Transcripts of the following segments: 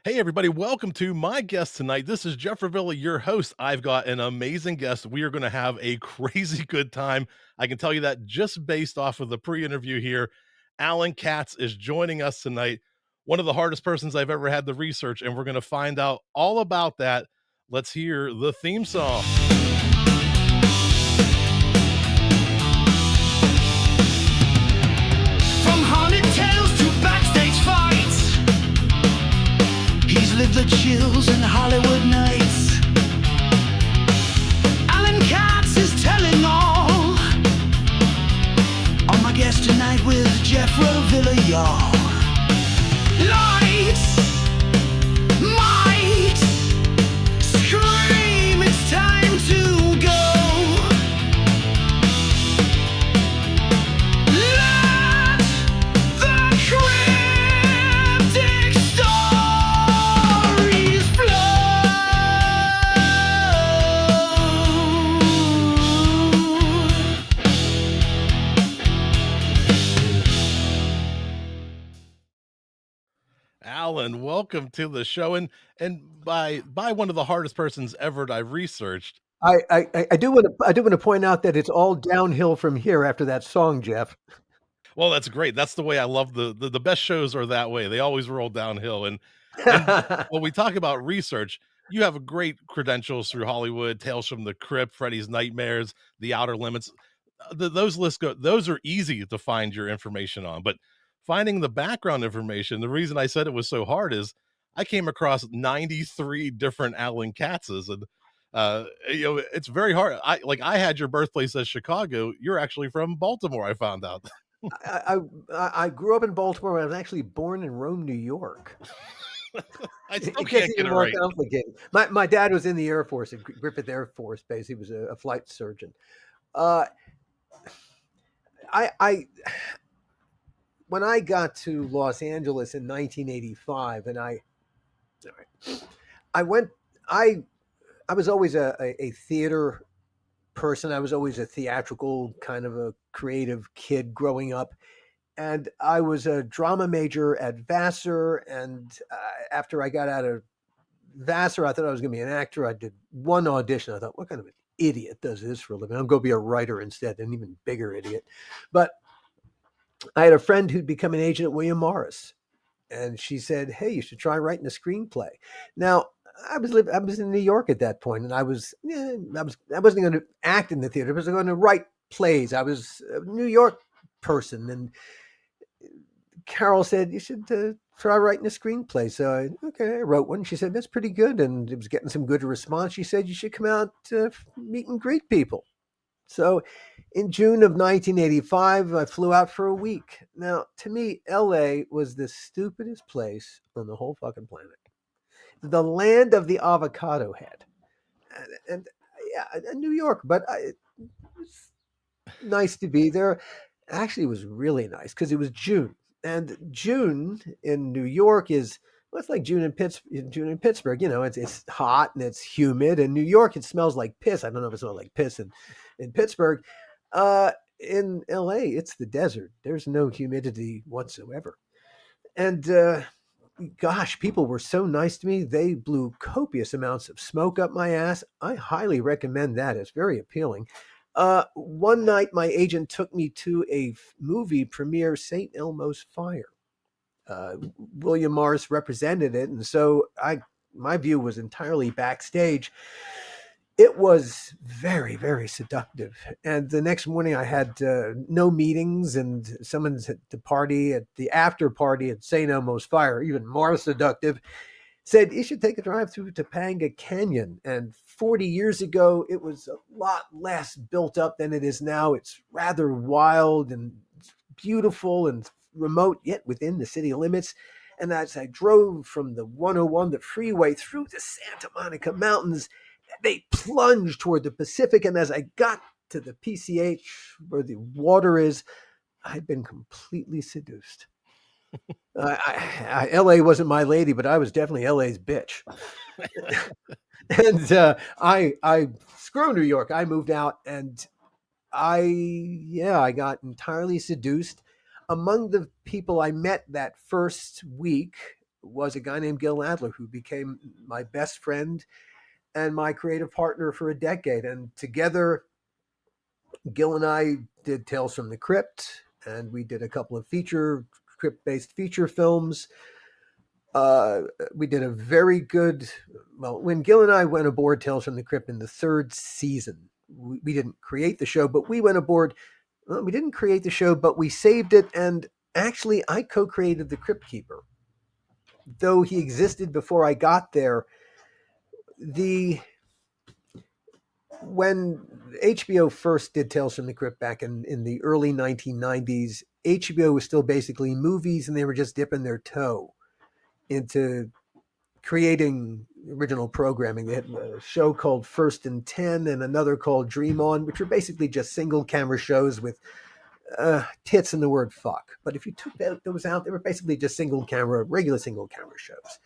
Hey, everybody, welcome to my guest tonight. This is Jeff Revilla, your host. I've got an amazing guest. We are going to have a crazy good time. I can tell you that just based off of the pre interview here. Alan Katz is joining us tonight, one of the hardest persons I've ever had to research, and we're going to find out all about that. Let's hear the theme song. From haunted tales to backstage fights, he's lived the chills in Hollywood nights. Alan Katz is telling all. On my guest tonight with Jeff Revilla, y'all. Lights, might, scream, it's time to go. Let the cryptic stories Alan, welcome to the show. And by one of the hardest persons ever that I've researched. I do want to point out that it's all downhill from here after that song, Jeff. Well, that's great. That's the way I love the best shows are that way. They always roll downhill. And when we talk about research, you have a great credentials through Hollywood, Tales from the Crypt, Freddy's Nightmares, The Outer Limits. Those lists go, those are easy to find your information on, but finding the background information, the reason I said it was so hard is I came across 93 different Alan Katzes, and it's very hard. I had your birthplace as Chicago. You're actually from Baltimore, I found out. I grew up in Baltimore. I was actually born in Rome, New York. I still It can't gets get even it more right. complicated. My dad was in the Air Force at Griffith Air Force Base. He was a flight surgeon. Uh, I when I got to Los Angeles in 1985, and I went. I was always a theater person. I was always a theatrical kind of a creative kid growing up. And I was a drama major at Vassar. And after I got out of Vassar, I thought I was going to be an actor. I did one audition. I thought, what kind of an idiot does this for a living? I'm going to be a writer instead, an even bigger idiot. But I had a friend who'd become an agent at William Morris. And she said, "Hey, you should try writing a screenplay." Now, I was in New York at that point, and I wasn't going to act in the theater. I was going to write plays. I was a New York person, and Carol said, "You should try writing a screenplay." So I wrote one. She said, "That's pretty good," and it was getting some good response. She said, "You should come out to meet and greet people." So in June of 1985, I flew out for a week. Now, to me, LA was the stupidest place on the whole fucking planet. The land of the avocado head. And yeah, New York, but it was nice to be there. Actually, it was really nice because it was June. And June in New York is, well, it's like June in Pittsburgh. You know, it's hot and it's humid. In New York, it smells like piss. I don't know if it smells like piss in Pittsburgh. In LA, it's the desert. There's no humidity whatsoever. And gosh, people were so nice to me. They blew copious amounts of smoke up my ass. I highly recommend that. It's very appealing. One night, my agent took me to a movie premiere, St. Elmo's Fire. William Morris represented it, and so my view was entirely backstage. It was very, very seductive. And the next morning, I had no meetings, and someone's at the party, at the after party at St. Elmo's Fire, even more seductive, said, "You should take a drive through Topanga Canyon." And 40 years ago, it was a lot less built up than it is now. It's rather wild and beautiful and remote, yet within the city limits. And as I drove from the 101, the freeway, through the Santa Monica Mountains, they plunged toward the Pacific. And as I got to the PCH, where the water is, I'd been completely seduced. LA wasn't my lady, but I was definitely LA's bitch. And I screw New York. I moved out, and I got entirely seduced. Among the people I met that first week was a guy named Gil Adler, who became my best friend and my creative partner for a decade. And together, Gil and I did Tales from the Crypt, and we did a couple of crypt-based feature films. We did a very good. Well, when Gil and I went aboard Tales from the Crypt in the third season, we didn't create the show, but we went aboard. Well, we didn't create the show, but we saved it. And actually, I co-created the Crypt Keeper, though he existed before I got there. When HBO first did Tales from the Crypt back in the early 1990s, HBO was still basically movies, and they were just dipping their toe into creating original programming. They had a show called First and 10 and another called Dream On, which were basically just single camera shows with tits and the word fuck. But if you took those out, they were basically just regular single camera shows.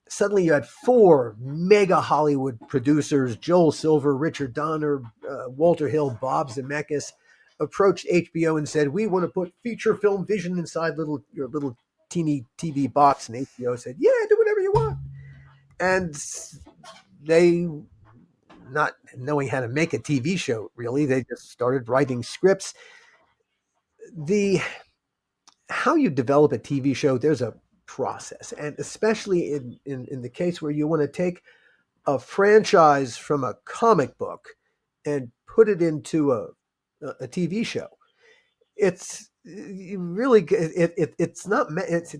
Suddenly you had four mega Hollywood producers, Joel Silver, Richard Donner, Walter Hill, Bob Zemeckis, approached HBO and said, we want to put feature film vision inside your little teeny TV box. And HBO said, yeah, do whatever you want. And they, not knowing how to make a TV show, really, they just started writing scripts. How you develop a TV show, there's a process, and especially in the case where you want to take a franchise from a comic book and put it into a TV show. It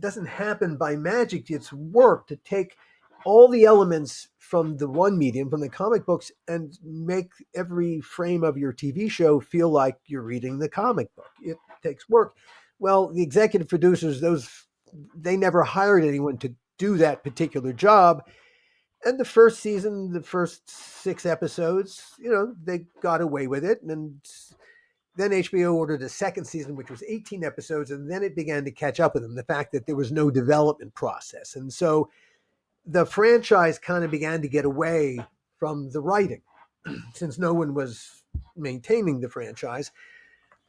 doesn't happen by magic. It's work to take all the elements from the one medium, from the comic books, and make every frame of your TV show feel like you're reading the comic book. It takes work. Well, the executive producers, they never hired anyone to do that particular job. And the first season, the first 6 episodes, they got away with it. And then HBO ordered a second season, which was 18 episodes. And then it began to catch up with them, the fact that there was no development process. And so the franchise kind of began to get away from the writing since no one was maintaining the franchise.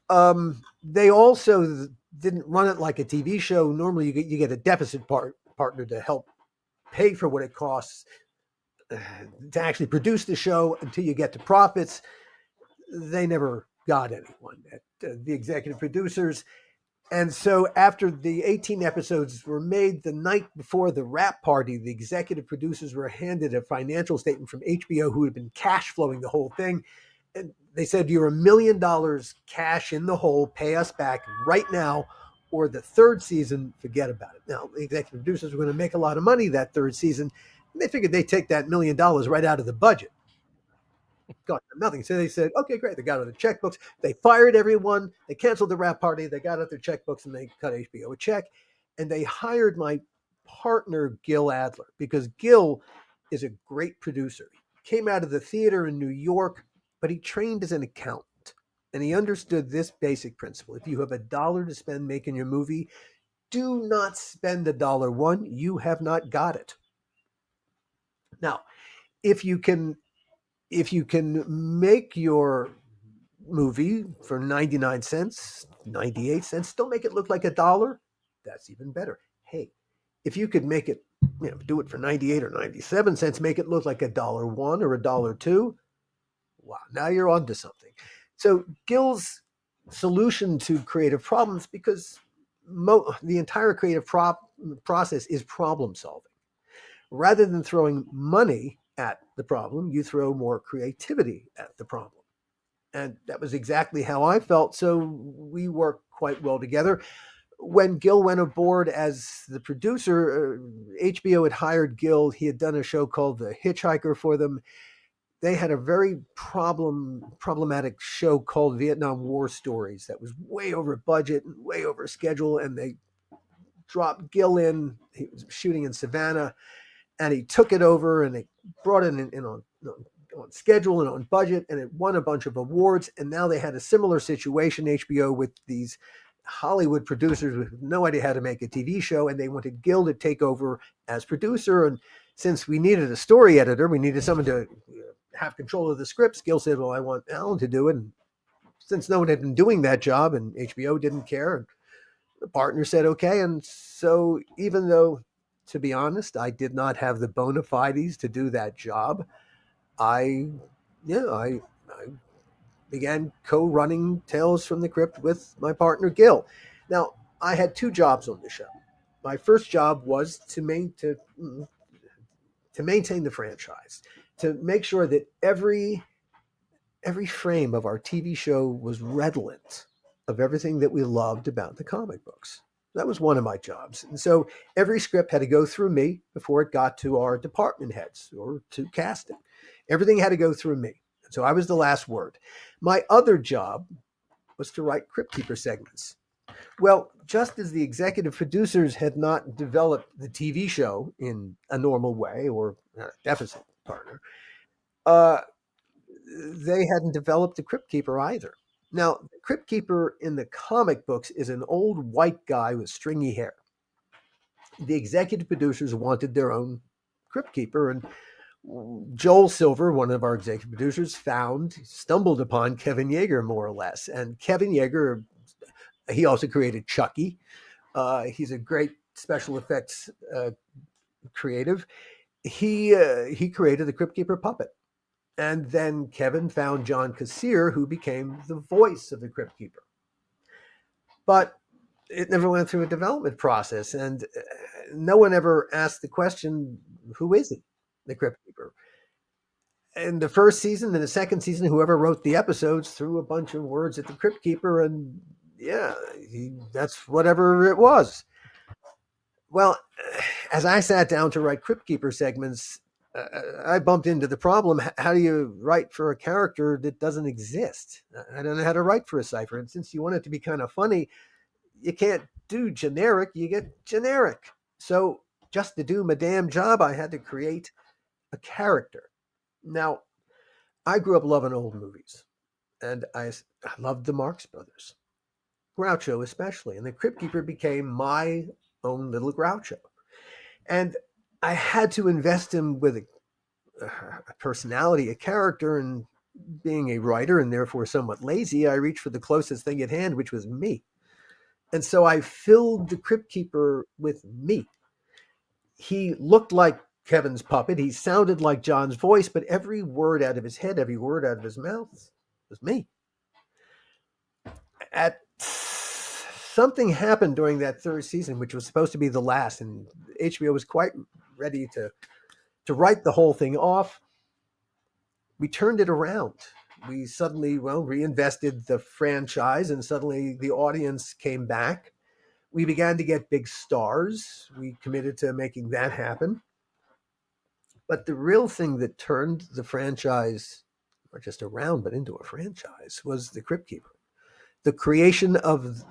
They also didn't run it like a TV show. Normally you get a deficit partner to help pay for what it costs to actually produce the show until you get to profits. They never got anyone at the executive producers. And so after the 18 episodes were made, the night before the wrap party, the executive producers were handed a financial statement from HBO, who had been cash flowing the whole thing. And they said, you're $1 million cash in the hole, pay us back right now, or the third season, forget about it. Now, the executive producers were going to make a lot of money that third season, and they figured they'd take that $1 million right out of the budget. Got nothing. So they said, okay, great. They got out their checkbooks. They fired everyone. They canceled the wrap party. They got out their checkbooks and they cut HBO a check. And they hired my partner, Gil Adler, because Gil is a great producer. He came out of the theater in New York, but he trained as an accountant. And he understood this basic principle. If you have $1 to spend making your movie, do not spend $1. You have not got it. Now, if you can make your movie for 99 cents, 98 cents, don't make it look like $1. That's even better. Hey, if you could make it, do it for 98 or 97 cents, make it look like $1.01 or $1.02. Wow, now you're onto something. So Gil's solution to creative problems, because the entire creative process is problem solving. Rather than throwing money at the problem, you throw more creativity at the problem. And that was exactly how I felt. So we worked quite well together. When Gil went aboard as the producer, HBO had hired Gil. He had done a show called The Hitchhiker for them. They had a very problematic show called Vietnam War Stories that was way over budget and way over schedule. And they dropped Gil in. He was shooting in Savannah. And he took it over and they brought it in on schedule and on budget, and it won a bunch of awards. And now they had a similar situation, HBO, with these Hollywood producers with no idea how to make a TV show, and they wanted Gil to take over as producer. And since we needed a story editor, we needed someone to have control of the scripts, Gil said, well, I want Alan to do it. And since no one had been doing that job and HBO didn't care, and the partner said, okay. And so even though to be honest. I did not have the bona fides to do that job. I, yeah, I began co-running Tales from the Crypt with my partner Gil. Now, I had two jobs on the show. My first job was to maintain the franchise, to make sure that every frame of our TV show was redolent of everything that we loved about the comic books. That was one of my jobs. And so every script had to go through me before it got to our department heads or to casting. Everything had to go through me. And so I was the last word. My other job was to write Crypt Keeper segments. Well, just as the executive producers had not developed the TV show in a normal way or a deficit partner, uh, they hadn't developed the Crypt Keeper either. Now, the Crypt Keeper in the comic books is an old white guy with stringy hair. The executive producers wanted their own Crypt Keeper, and Joel Silver, one of our executive producers, stumbled upon Kevin Yeager, more or less. And Kevin Yeager, he also created Chucky. He's a great special effects creative. He created the Crypt Keeper puppet. And then Kevin found John Kassir, who became the voice of the Crypt Keeper. But it never went through a development process, and no one ever asked the question, who is he, the Crypt Keeper? In the first season and the second season, whoever wrote the episodes threw a bunch of words at the Crypt Keeper, and that's whatever it was. Well, as I sat down to write Crypt Keeper segments, I bumped into the problem. How do you write for a character that doesn't exist? I don't know how to write for a cipher. And since you want it to be kind of funny, you can't do generic, you get generic. So just to do my damn job, I had to create a character. Now, I grew up loving old movies, and I loved the Marx Brothers, Groucho especially, and the Crypt Keeper became my own little Groucho. And I had to invest him with a personality, a character, and being a writer and therefore somewhat lazy, I reached for the closest thing at hand, which was me. And so I filled the Crypt Keeper with me. He looked like Kevin's puppet. He sounded like John's voice, but every word out of his head, every word out of his mouth was me. Something happened during that third season, which was supposed to be the last, and HBO was quite ready to write the whole thing off. We turned it around. We suddenly, reinvested the franchise, and suddenly the audience came back. We began to get big stars. We committed to making that happen. But the real thing that turned the franchise, not just around, but into a franchise, was the Crypt Keeper. The creation of...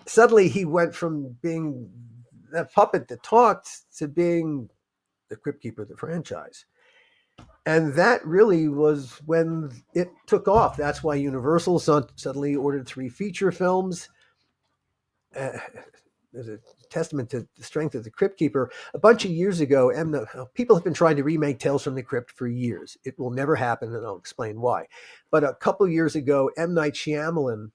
Suddenly he went from being a puppet that talked to being the Crypt Keeper of the franchise. And that really was when it took off. That's why Universal suddenly ordered 3 feature films. There's a testament to the strength of the Crypt Keeper. A bunch of years ago, people have been trying to remake Tales from the Crypt for years. It will never happen, and I'll explain why. But a couple of years ago, M. Night Shyamalan,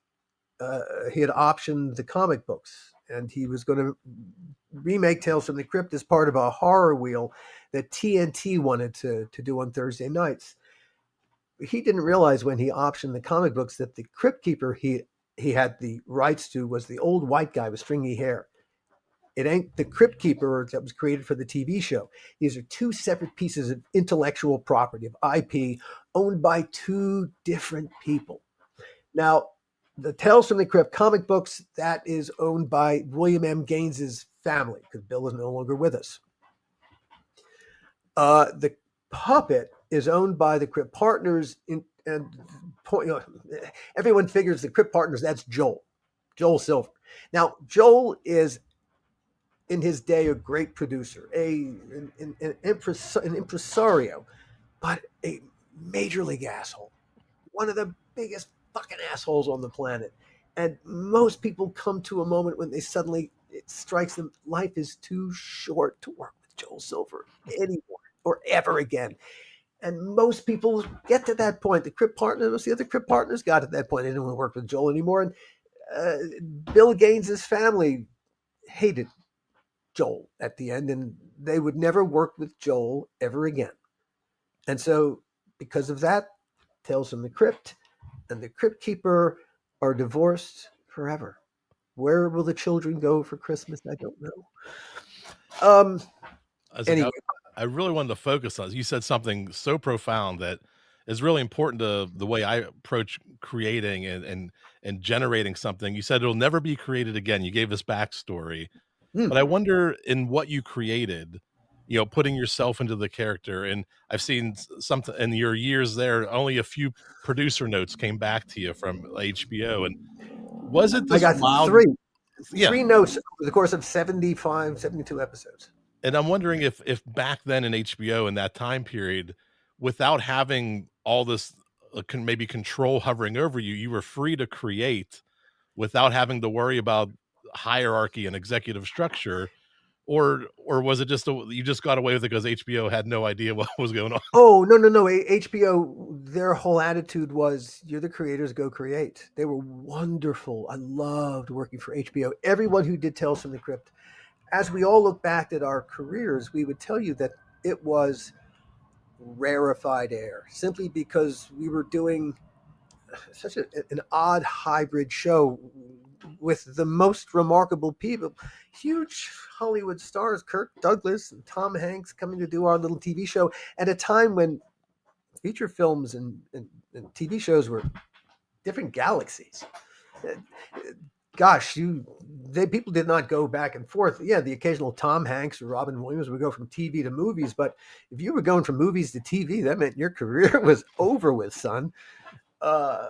he had optioned the comic books, and he was going to remake Tales from the Crypt as part of a horror wheel that TNT wanted to do on Thursday nights. He didn't realize when he optioned the comic books that the Crypt Keeper he had the rights to was the old white guy with stringy hair. It ain't the Crypt Keeper that was created for the TV show. These are 2 separate pieces of intellectual property, of IP, owned by 2 different people. Now, the Tales from the Crypt comic books, that is owned by William M. Gaines's family, because Bill is no longer with us. The puppet is owned by the Crypt Partners, everyone figures the Crypt Partners, that's Joel Silver. Now, Joel is, in his day, a great producer, an impresario, but a major league asshole. One of the biggest fucking assholes on the planet. And most people come to a moment when it strikes them, life is too short to work with Joel Silver anymore or ever again. And most people get to that point. The other Crypt Partners got to that point. They didn't want to work with Joel anymore. And Bill Gaines's family hated Joel at the end, and they would never work with Joel ever again. And so, because of that, Tales from the Crypt and the Crypt Keeper are divorced forever. Where will the children go for Christmas? I don't know. I was like, Anyway, I really wanted to focus on. You said something so profound that is really important to the way I approach creating and generating something. You said it'll never be created again. You gave this backstory, hmm, but I wonder in what you created, putting yourself into the character. And I've seen something in your years there. Only a few producer notes came back to you from HBO, and was it I this got wild? Yeah, three notes over the course of 75, 72 episodes. and I'm wondering if back then in HBO in that time period, without having all this maybe control hovering over you, you were free to create without having to worry about hierarchy and executive structure, or was it just you just got away with it because HBO had no idea what was going on? Oh, no, no, no. HBO, their whole attitude was, you're the creators, go create. They were wonderful. I loved working for HBO. Everyone who did Tales from the Crypt, as we all look back at our careers, we would tell you that it was rarefied air simply because we were doing such an odd hybrid show with the most remarkable people, huge Hollywood stars, Kirk Douglas and Tom Hanks, coming to do our little TV show at a time when feature films and TV shows were different galaxies. Gosh, people did not go back and forth. Yeah, the occasional Tom Hanks or Robin Williams would go from TV to movies, but if you were going from movies to TV, that meant your career was over with, son. Uh,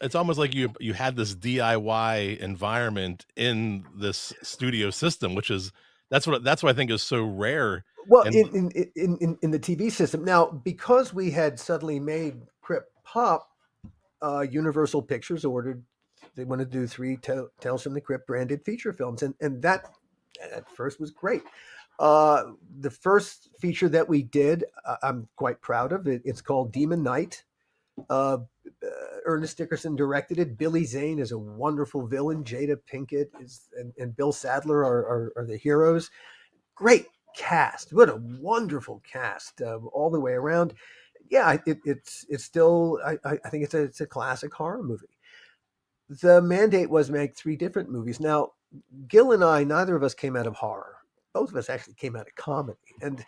It's almost like you had this DIY environment in this studio system, which is that's what I think is so rare. well, And in the TV system now, because we had suddenly made Crypt Pop, Universal Pictures ordered. They wanted to do three Tales from the Crypt branded feature films, and that at first was great. The first feature that we did, I'm quite proud of it. It's called Demon Knight. Uh, Ernest Dickerson directed it. Billy Zane is a wonderful villain. Jada Pinkett and Bill Sadler are the heroes. Great cast. What a wonderful cast all the way around. Yeah, it's still. I think it's a classic horror movie. The mandate was make three different movies. Now, Gil and I, neither of us came out of horror. Both of us actually came out of comedy, and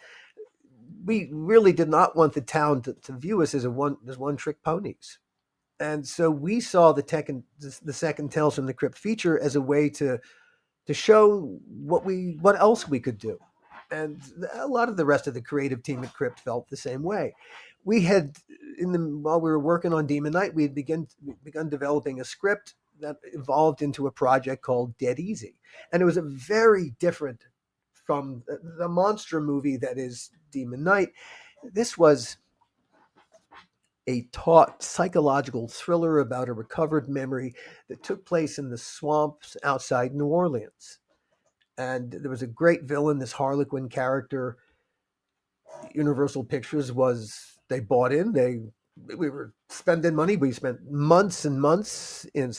we really did not want the town to view us as one trick ponies. And so we saw the second Tales from the Crypt feature as a way to show what else we could do. And a lot of the rest of the creative team at Crypt felt the same way. We had while we were working on Demon Knight, we had begun developing a script that evolved into a project called Dead Easy, and it was a very different from the monster movie that is Demon Knight. This was a taut psychological thriller about a recovered memory that took place in the swamps outside New Orleans. And there was a great villain, this Harlequin character. Universal Pictures they bought in. We were spending money. We spent months and months in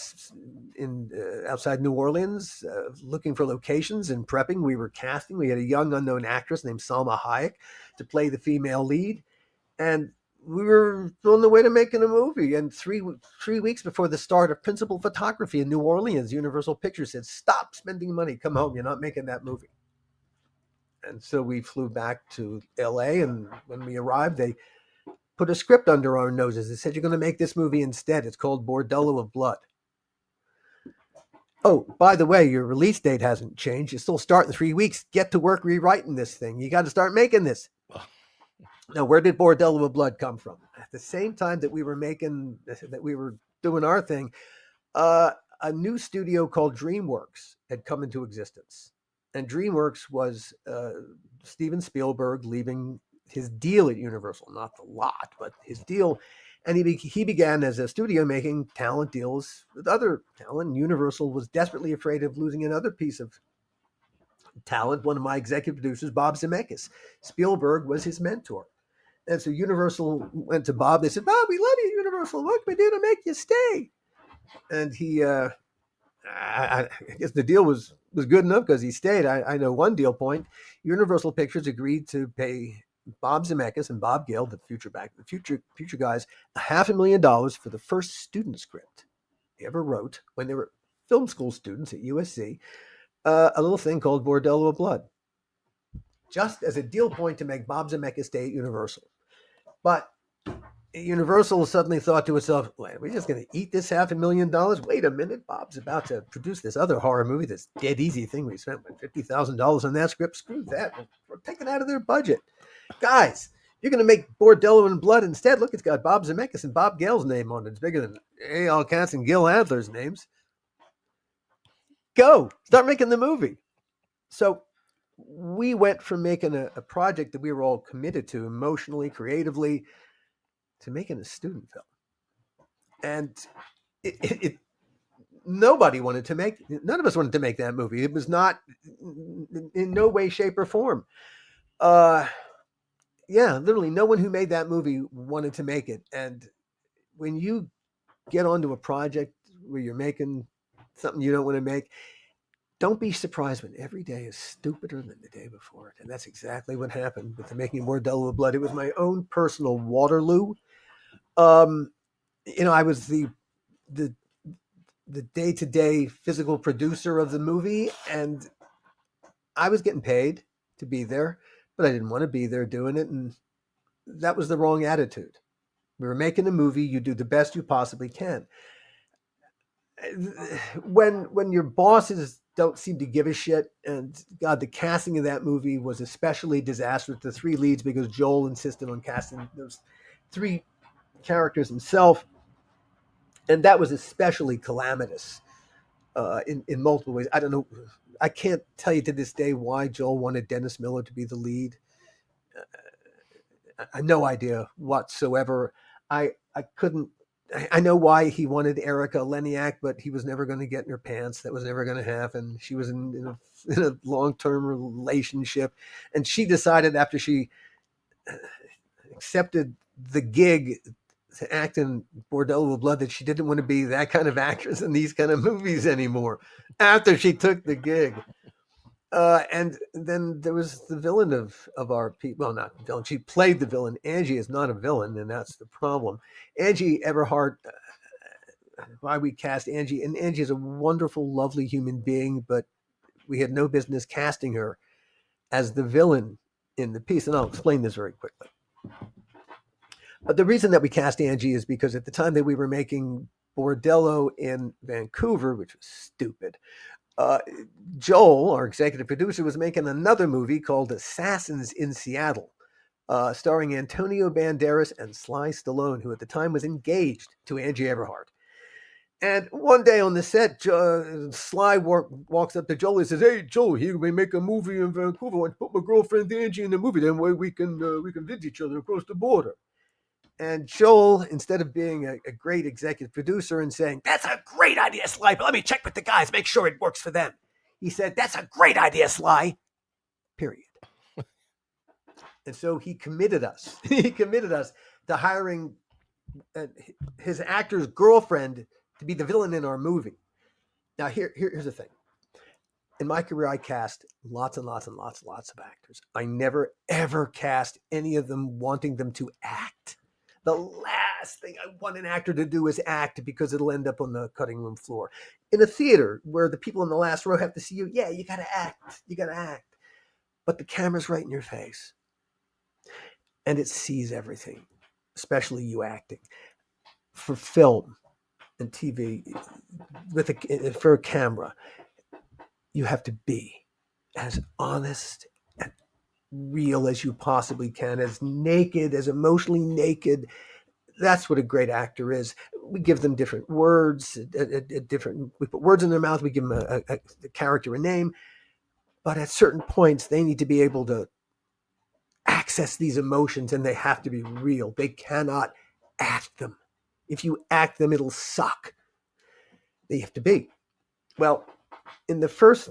outside New Orleans looking for locations and prepping. We were casting. We had a young unknown actress named Salma Hayek to play the female lead, and we were on the way to making a movie. And three weeks before the start of principal photography in New Orleans, Universal Pictures said, "Stop spending money. Come home. You're not making that movie." And so we flew back to LA, and when we arrived, they put a script under our noses. They said, "You're going to make this movie instead. It's called Bordello of Blood." Oh, by the way, your release date hasn't changed. You still start in 3 weeks. Get to work rewriting this thing. You got to start making this. Now, where did Bordello of Blood come from? At the same time that we were doing our thing, a new studio called DreamWorks had come into existence. And DreamWorks was Steven Spielberg leaving his deal at Universal, not the lot, but his deal. And he began as a studio making talent deals with other talent. Universal was desperately afraid of losing another piece of talent. One of my executive producers, Bob Zemeckis. Spielberg was his mentor. And so Universal went to Bob. They said, "Bob, we love you, Universal. What can we do to make you stay?" And he I guess the deal was good enough because he stayed. I know one deal point. Universal Pictures agreed to pay Bob Zemeckis and Bob Gale, the future guys, $500,000 for the first student script they ever wrote when they were film school students at USC. A little thing called Bordello of Blood, just as a deal point to make Bob Zemeckis stay at Universal. But Universal suddenly thought to itself, we're just going to eat this $500,000? Wait a minute, Bob's about to produce this other horror movie, this dead easy thing. We spent $50,000 on that script. Screw that. We're taking out of their budget. Guys, you're going to make Bordello and Blood instead. Look, it's got Bob Zemeckis and Bob Gale's name on it. It's bigger than Alan Katz and Gil Adler's names. Go. Start making the movie. So we went from making a project that we were all committed to emotionally, creatively, to making a student film. And nobody wanted to make, none of us wanted to make that movie. It was not in no way, shape, or form. Yeah, literally no one who made that movie wanted to make it. And when you get onto a project where you're making something you don't want to make, don't be surprised when every day is stupider than the day before it. And that's exactly what happened with the making of Bordello of Blood. It was my own personal Waterloo. I was the day-to-day physical producer of the movie, and I was getting paid to be there, but I didn't want to be there doing it, and that was the wrong attitude. We were making a movie. You do the best you possibly can. When your bosses don't seem to give a shit, and God, the casting of that movie was especially disastrous. The three leads, because Joel insisted on casting those three characters himself, and that was especially calamitous in multiple ways. I don't know. I can't tell you to this day why Joel wanted Dennis Miller to be the lead. I have no idea whatsoever. I couldn't. I know why he wanted Erica Leniak, but he was never going to get in her pants. That was never going to happen. She was in a long-term relationship, and she decided after she accepted the gig to act in Bordello of Blood that she didn't want to be that kind of actress in these kind of movies anymore after she took the gig. And then there was the villain of our people. Well, not the villain. She played the villain. Angie is not a villain, and that's the problem. Angie Everhart, why we cast Angie, and Angie is a wonderful, lovely human being, but we had no business casting her as the villain in the piece. And I'll explain this very quickly. But the reason that we cast Angie is because at the time that we were making Bordello in Vancouver, which was stupid, Joel, our executive producer, was making another movie called Assassins in Seattle, starring Antonio Banderas and Sly Stallone, who at the time was engaged to Angie Everhart. And one day on the set, Sly walks up to Joel and says, "Hey, Joel, here we make a movie in Vancouver. I want to put my girlfriend Angie in the movie. Then we can visit each other across the border." And Joel, instead of being a great executive producer and saying, "That's a great idea, Sly, but let me check with the guys, make sure it works for them," he said, "That's a great idea, Sly," period. And so he committed us. He committed us to hiring his actor's girlfriend to be the villain in our movie. Now, here's the thing. In my career, I cast lots and lots and lots of actors. I never, ever cast any of them wanting them to act. The last thing I want an actor to do is act, because it'll end up on the cutting room floor. In a theater where the people in the last row have to see you, yeah, you got to act. You got to act. But the camera's right in your face. And it sees everything, especially you acting. For film and TV, for a camera, you have to be as honest and real as you possibly can, as naked, as emotionally naked. That's what a great actor is. We give them different words, we put words in their mouth, we give them a character a name, but at certain points they need to be able to access these emotions, and they have to be real. They cannot act them. If you act them, it'll suck. They have to be. Well, in the first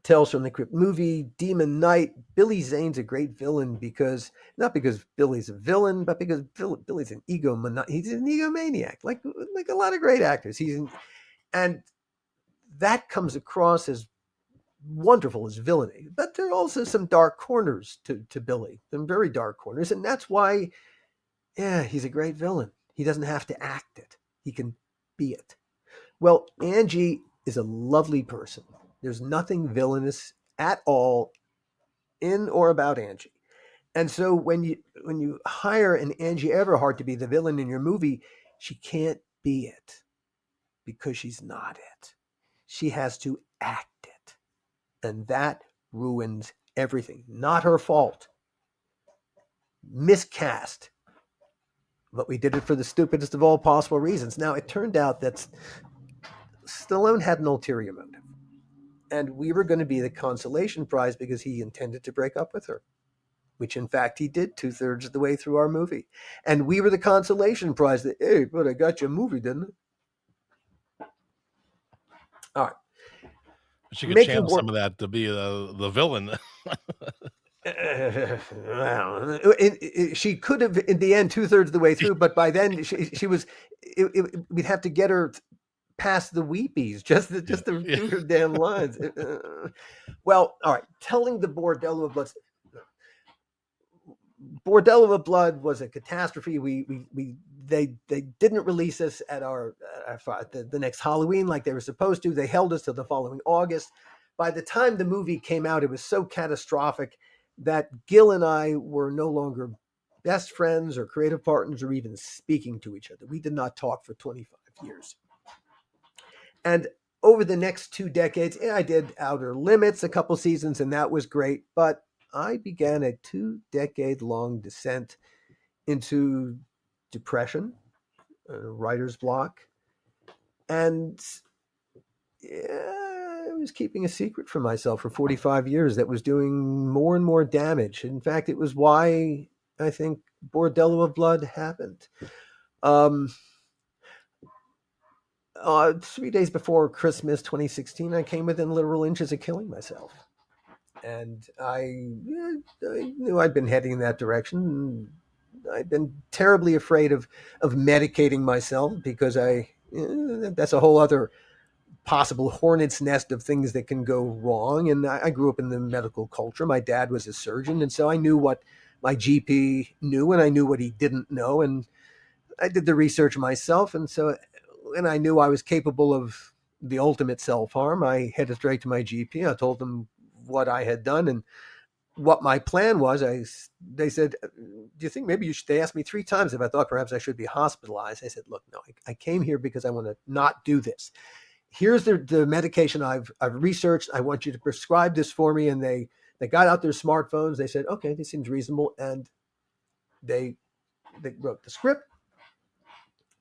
Tales from the Crypt movie, Demon Knight, Billy Zane's a great villain because, not because Billy's a villain, but because Billy's an egomaniac, like a lot of great actors. And that comes across as wonderful as villainy, but there are also some dark corners to Billy, some very dark corners, and that's why, yeah, he's a great villain. He doesn't have to act it; he can be it. Well, Angie is a lovely person. There's nothing villainous at all in or about Angie. And so when you hire an Angie Everhart to be the villain in your movie, she can't be it because she's not it. She has to act it. And that ruins everything. Not her fault. Miscast. But we did it for the stupidest of all possible reasons. Now, it turned out that Stallone had an ulterior motive. And we were going to be the consolation prize because he intended to break up with her, which in fact he did 2/3 of the way through our movie. And we were the consolation prize that, hey, but I got your movie, didn't I? All right. She could Making channel some of that to be the villain. well, she could have in the end 2/3 of the way through, but by then she was. We'd have to get her past the weepies just to Yeah. do her damn lines. Well, all right. Telling the Bordello of Blood. Bordello of Blood was a catastrophe. They didn't release us at the next Halloween like they were supposed to. They held us till the following August. By the time the movie came out, it was so catastrophic that Gil and I were no longer best friends or creative partners or even speaking to each other. We did not talk for 25 years. And over the next 2 decades, I did Outer Limits a couple seasons, and that was great. But I began a 2-decade-long descent into depression, writer's block, and I was keeping a secret from myself for 45 years that was doing more and more damage. In fact, it was why I think Bordello of Blood happened. 3 days before Christmas 2016, I came within literal inches of killing myself. And I knew I'd been heading in that direction. I'd been terribly afraid of medicating myself because that's a whole other possible hornet's nest of things that can go wrong. And I grew up in the medical culture. My dad was a surgeon, and so I knew what my GP knew, and I knew what he didn't know. And I did the research myself, and I knew I was capable of the ultimate self-harm. I headed straight to my GP. I told them what I had done and what my plan was. They said, do you think maybe you should, they asked me 3 times if I thought perhaps I should be hospitalized. I said, look, no, I came here because I want to not do this. Here's the medication I've researched. I want you to prescribe this for me. And they got out their smartphones. They said, okay, this seems reasonable. And they wrote the script.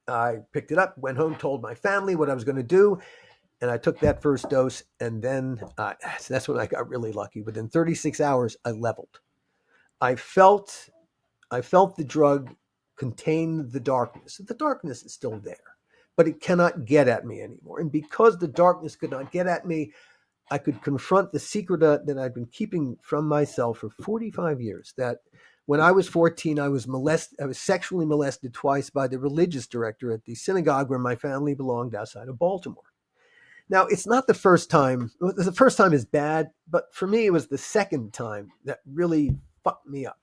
I picked it up, went home, told my family what I was going to do. And I took that first dose, and then that's when I got really lucky. Within 36 hours, I leveled. I felt the drug contain the darkness. The darkness is still there, but it cannot get at me anymore. And because the darkness could not get at me, I could confront the secret that I'd been keeping from myself for 45 years. That when I was 14, I was sexually molested twice by the religious director at the synagogue where my family belonged outside of Baltimore. Now, it's not the first time. The first time is bad, but for me, it was the second time that really fucked me up.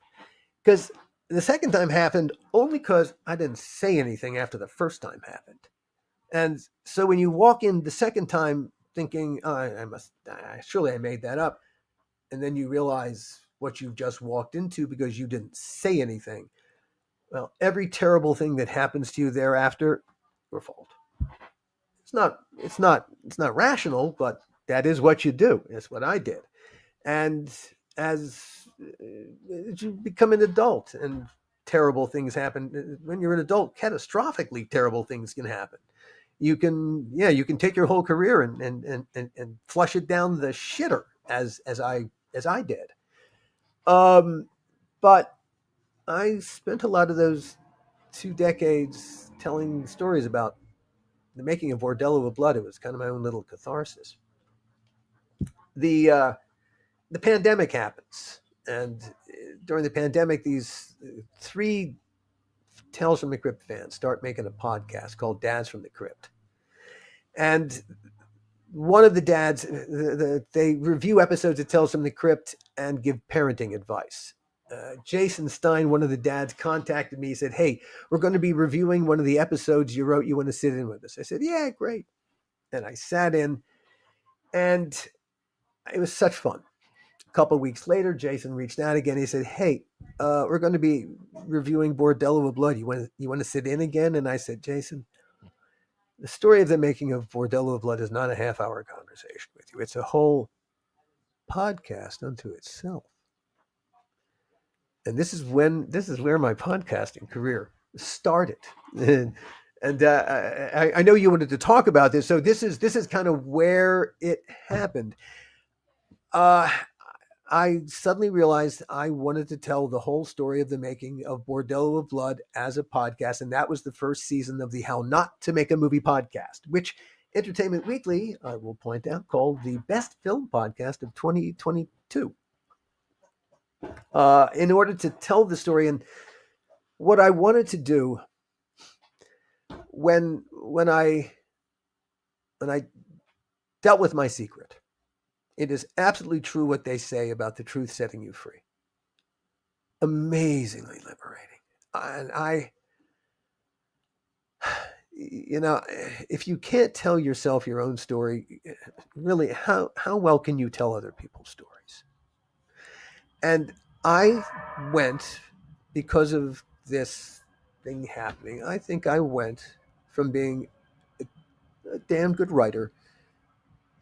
Because the second time happened only because I didn't say anything after the first time happened. And so when you walk in the second time thinking, oh, surely I made that up. And then you realize what you've just walked into because you didn't say anything. Well, every terrible thing that happens to you thereafter, your fault. It's not rational, but that is what you do. That's what I did. And as you become an adult and terrible things happen, when you're an adult, catastrophically terrible things can happen. You can take your whole career and flush it down the shitter as I did. But I spent a lot of those 2 decades telling stories about the making of Bordello of Blood. It was kind of my own little catharsis. The pandemic happens, and during the pandemic, these 3 Tales from the Crypt fans start making a podcast called Dads from the Crypt. And one of the dads, they review episodes of Tales from the Crypt and give parenting advice. Jason Stein, one of the dads, contacted me. He said, "Hey, we're going to be reviewing one of the episodes you wrote. You want to sit in with us?" I said, "Yeah, great." And I sat in, and it was such fun. A couple of weeks later, Jason reached out again. He said, "Hey, we're going to be reviewing Bordello of Blood. You want to sit in again?" And I said, "Jason, the story of the making of Bordello of Blood is not a half-hour conversation with you. It's a whole podcast unto itself." And this is where my podcasting career started. And I know you wanted to talk about this, so this is kind of where it happened. I suddenly realized I wanted to tell the whole story of the making of Bordello of Blood as a podcast, and that was the first season of the How Not to Make a Movie podcast, which Entertainment Weekly, I will point out, called the best film podcast of 2022. In order to tell the story, and what I wanted to do when I dealt with my secret, it is absolutely true what they say about the truth setting you free. Amazingly liberating. And if you can't tell yourself your own story, really, how well can you tell other people's stories? And I went, because of this thing happening, I think I went from being a damn good writer,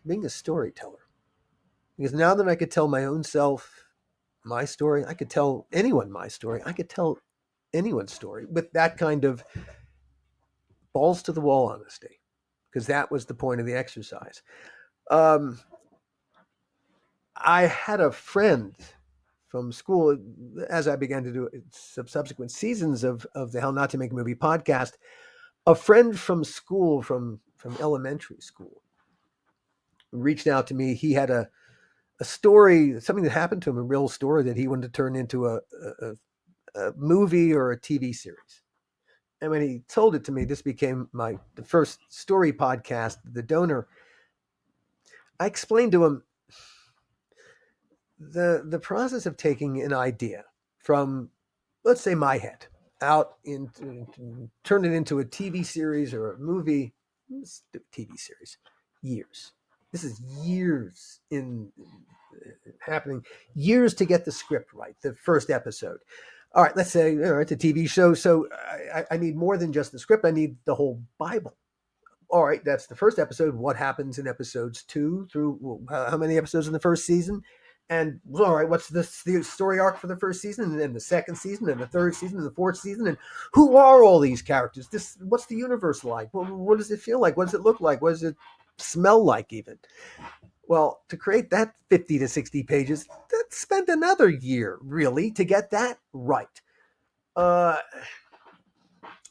being a storyteller. Because now that I could tell my own self my story, I could tell anyone my story, I could tell anyone's story with that kind of balls to the wall honesty, because that was the point of the exercise. I had a friend from school, as I began to do subsequent seasons of the How Not to Make a Movie podcast, a friend from school, from elementary school, reached out to me. He had a story, something that happened to him, a real story that he wanted to turn into a movie or a TV series. And when he told it to me, this became the first story podcast, The Donor. I explained to him the process of taking an idea from, let's say, my head out turn it into a TV series or a movie. TV series, years. This is years in happening, years to get the script right, the first episode. All right, let's say, all right, the TV show. So I need more than just the script. I need the whole Bible. All right, that's the first episode. What happens in episodes 2 through how many episodes in the first season? And all right, what's the story arc for the first season, and then the second season, and the third season, and the fourth season, and who are all these characters? What's the universe like? What does it feel like? What does it look like? What does it smell like? Even. Well, to create that 50 to 60 pages, that spent another year really to get that right.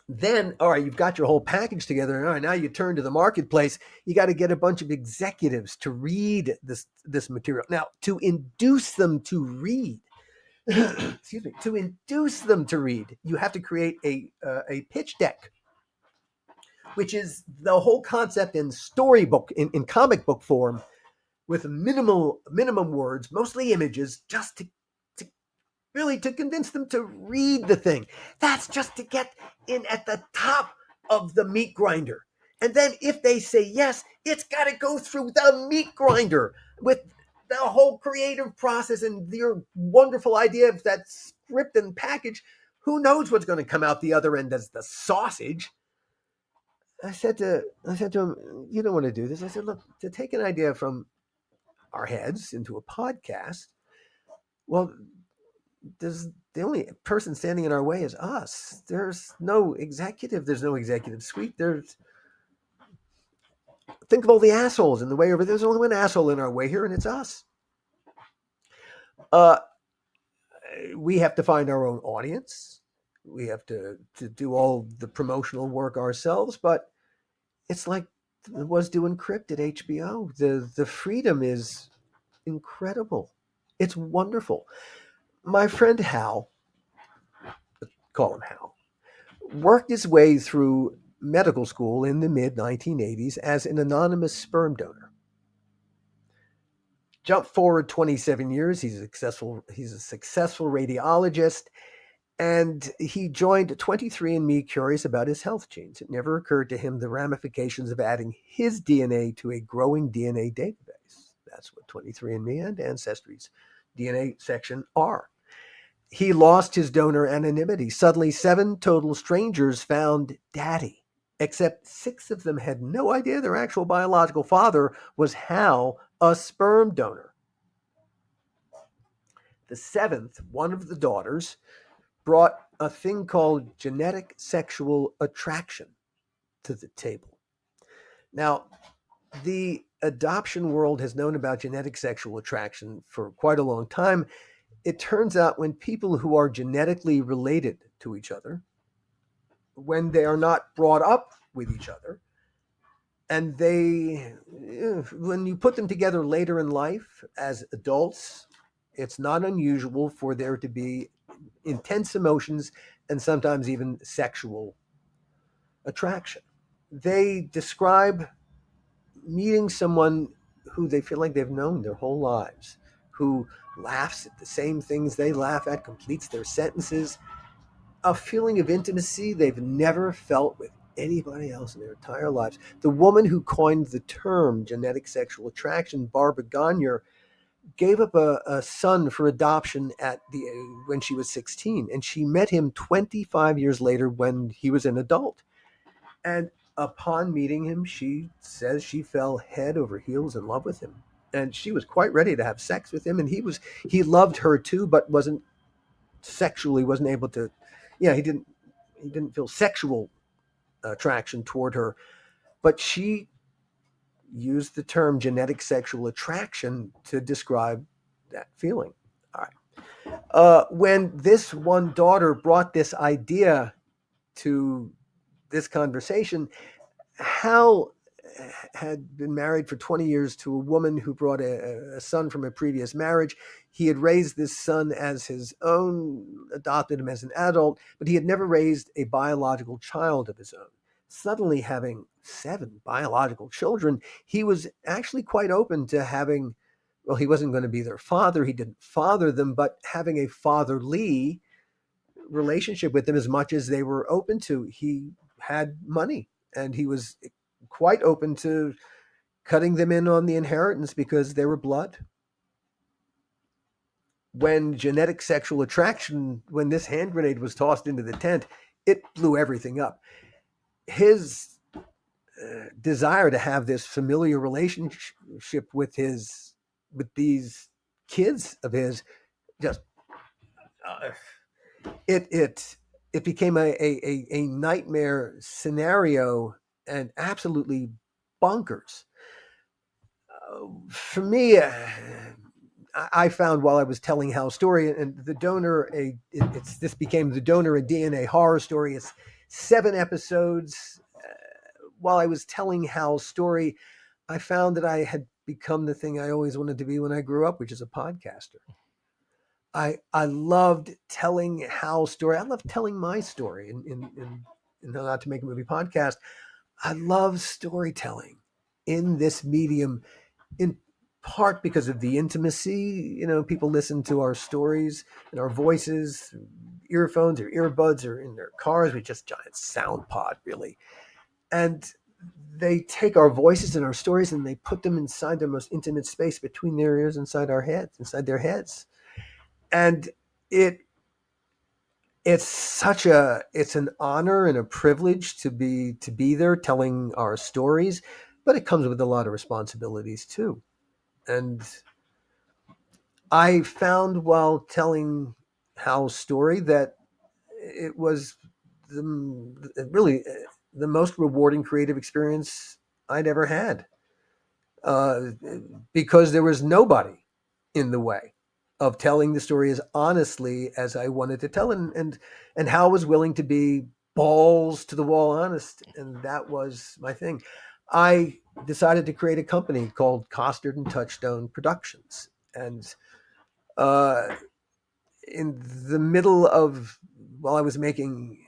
Then, all right, you've got your whole package together. And all right, now you turn to the marketplace. You got to get a bunch of executives to read this material. Now, to induce them to read, excuse me, to induce them to read, you have to create a pitch deck, which is the whole concept in storybook, in comic book form, with minimum words, mostly images, just to really to convince them to read the thing. That's just to get in at the top of the meat grinder. And then if they say yes, it's got to go through the meat grinder with the whole creative process and your wonderful idea of that script and package. Who knows what's going to come out the other end as the sausage? I said to him, "You don't want to do this." I said, "Look, to take an idea from our heads into a podcast, well, the only person standing in our way is us. There's no executive. There's no executive suite. Think of all the assholes in the way over there. There's only one asshole in our way here, and it's us. We have to find our own audience. We have to do all the promotional work ourselves, but it's like it was doing Crypt at HBO. The freedom is incredible. It's wonderful." My friend Hal, call him Hal, worked his way through medical school in the mid-1980s as an anonymous sperm donor. Jump forward 27 years. He's a successful radiologist, and he joined 23andMe curious about his health genes. It never occurred to him the ramifications of adding his DNA to a growing DNA database. That's what 23andMe and Ancestry's DNA section are. He lost his donor anonymity. Suddenly, 7 total strangers found Daddy, except 6 of them had no idea their actual biological father was Hal, a sperm donor. The 7th, one of the daughters, brought a thing called genetic sexual attraction to the table. Now, the adoption world has known about genetic sexual attraction for quite a long time. It turns out when people who are genetically related to each other, when they are not brought up with each other, and when you put them together later in life as adults, it's not unusual for there to be intense emotions and sometimes even sexual attraction. They describe meeting someone who they feel like they've known their whole lives, who laughs at the same things they laugh at, completes their sentences, a feeling of intimacy they've never felt with anybody else in their entire lives. The woman who coined the term genetic sexual attraction, Barbara Gagne, gave up a son for adoption when she was 16, and she met him 25 years later when he was an adult. And upon meeting him, she says she fell head over heels in love with him, and she was quite ready to have sex with him. And he loved her too, but wasn't able to. Yeah, he didn't feel sexual attraction toward her, but she used the term genetic sexual attraction to describe that feeling. All right. When this one daughter brought this idea to this conversation, Hal had been married for 20 years to a woman who brought a son from a previous marriage. He had raised this son as his own, adopted him as an adult, but he had never raised a biological child of his own. Suddenly having 7 biological children, he was actually quite open to having, well, he wasn't going to be their father. He didn't father them, but having a fatherly relationship with them as much as they were open to. He had money, and he was quite open to cutting them in on the inheritance because they were blood. When genetic sexual attraction, when this hand grenade was tossed into the tent, it blew everything up. His desire to have this familiar relationship with these kids of his, just it became a nightmare scenario and absolutely bonkers. For me, I found while I was telling Hal's story, and the donor, this became the donor a DNA horror story. It's 7 episodes. While I was telling Hal's story, I found that I had become the thing I always wanted to be when I grew up, which is a podcaster. I loved telling Hal's story. I loved telling my story in Not to Make a Movie podcast. I love storytelling in this medium, in part because of the intimacy. People listen to our stories and our voices, earphones or earbuds, or in their cars with just giant sound pod, really. And they take our voices and our stories and they put them inside their most intimate space between their ears, inside their heads. And it's an honor and a privilege to be there telling our stories, but it comes with a lot of responsibilities too. And I found while telling Hal's story that it was really the most rewarding creative experience I'd ever had, because there was nobody in the way of telling the story as honestly as I wanted to tell, and Hal was willing to be balls to the wall honest, and that was my thing. I decided to create a company called Costard and Touchstone Productions, and in the middle of, while I was telling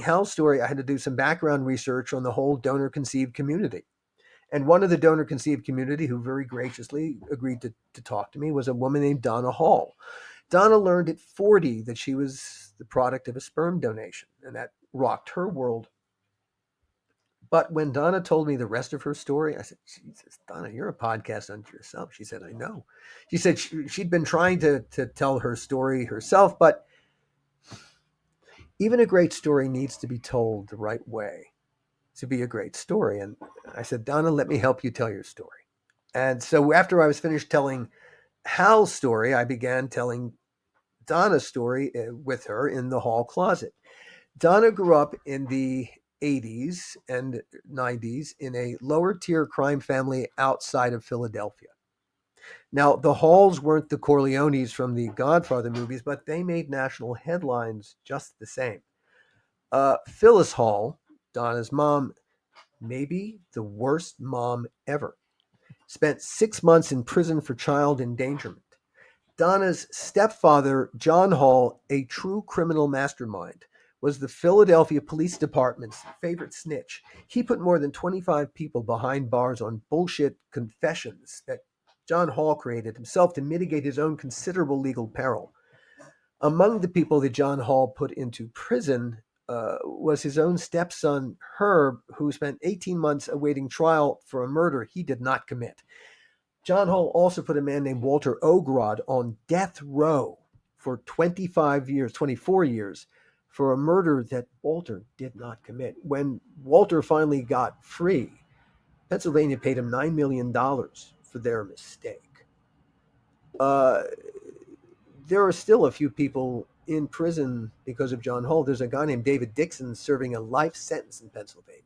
Hal's story, I had to do some background research on the whole donor conceived community. And one of the donor conceived community who very graciously agreed to talk to me was a woman named Donna Hall. Donna learned at 40 that she was the product of a sperm donation, and that rocked her world. But when Donna told me the rest of her story, I said, Jesus, Donna, you're a podcast unto yourself. She said, I know. She said she'd been trying to tell her story herself, but even a great story needs to be told the right way to be a great story. And I said, Donna, let me help you tell your story. And so after I was finished telling Hal's story, I began telling Donna's story with her in the hall closet. Donna grew up in the 80s and 90s in a lower tier crime family outside of Philadelphia. Now, the Halls weren't the Corleones from the Godfather movies, but they made national headlines just the same. Phyllis Hall, Donna's mom, maybe the worst mom ever, spent 6 months in prison for child endangerment. Donna's stepfather, John Hall, a true criminal mastermind, was the Philadelphia Police Department's favorite snitch. He put more than 25 people behind bars on bullshit confessions that John Hall created himself to mitigate his own considerable legal peril. Among the people that John Hall put into prison was his own stepson, Herb, who spent 18 months awaiting trial for a murder he did not commit. John Hall also put a man named Walter Ogrod on death row for 24 years, for a murder that Walter did not commit. When Walter finally got free, Pennsylvania paid him $9 million for their mistake. There are still a few people in prison because of John Hall. There's a guy named David Dixon serving a life sentence in Pennsylvania